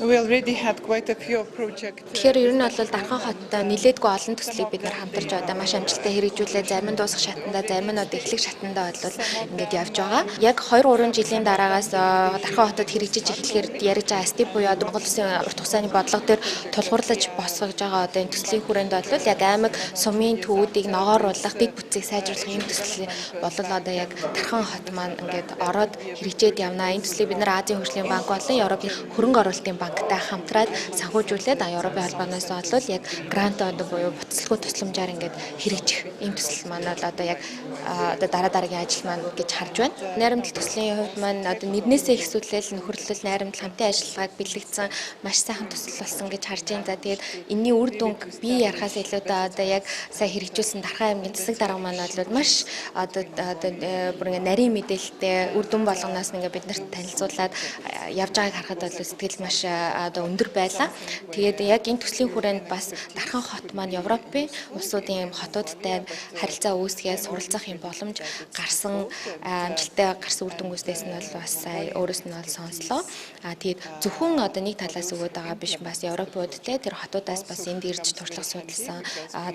We already had quite a few projects. Тэгэхээр ер нь бол Дархан хоттой нэлээдгүй олон төслийг бид нар хамтарч одоо маш амжилттай хэрэгжүүлээ. Зарим нь дуусах шатанда, зарим нь одоо эхлэх шатанда бол ингээд явж байгаа. Яг 2-3 жилийн дараагаас Дархан хотод хэрэгжиж эхлэхээр ярьж байгаа СТИП буюу Монгол Улсын урт хугацааны бодлого дээр тулгуурлаж босгож байгаа одоо энэ төслийн хүрээнд бол яг аймаг сумын төвүүдийг ногооруулах, дэд бүтцийг сайжруулах юм төсөл болол одоо яг Дархан хот маань ингээд ороод хэрэгжээд явна. Энэ төслийг бид нар Азийн хөгжлийн банк болон Европын хөрөнгө оруулалтын банктай хамтраад санхүүжүүлээд Европын холбооноос бол яг грант одоо буюу буцалгүй тусламжаар ингээд хэрэгжих ийм төсөл маань бол одоо яг одоо дараагийн ажил маань гэж харж байна. Найрамдал төслийн хувьд маань одоо нэрнээсээ ихсүүлэл нөхөрлөл найрамдал хамтын ажиллагааг бэлэгдсэн маш сайхан төсөл болсон гэж харж байна. За тэгээд энэний үр дүн би ярахаас илүүтэй одоо яг сайн хэрэгжүүлсэн Дархан аймгийн засаг дарга маань бол маш одоо бүр ингээд нарийн мэдээлэлтэй үр дүн болгоноос ингээд бид нарт танилцуулаад явж байгааг харахад бол сэтгэл маш одоо өндөр байлаа. Тэгээд яг энэ төслийн хүрээнд бас Дархан хот маань Европын улсуудын хотуудтай харилцаа үүсгээс суралцах юм боломж гарсан амжилттай гарсан үр дүн үүснээс нь бол бас сая өөрөөс нь бол сонслоо. Тэгээд зөвхөн одоо нэг талаас өгөөд байгаа биш бас Европуудтэй тэр хотуудаас бас энд ирж туршлага судалсан,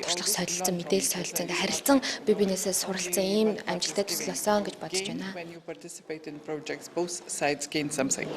туршлага солилцсон, мэдээлэл солилцсон, харилцан бие биенээсээ суралцсан ийм амжилттай төсөл болсон гэж бодож байна. When you participate in projects, both sides gain something.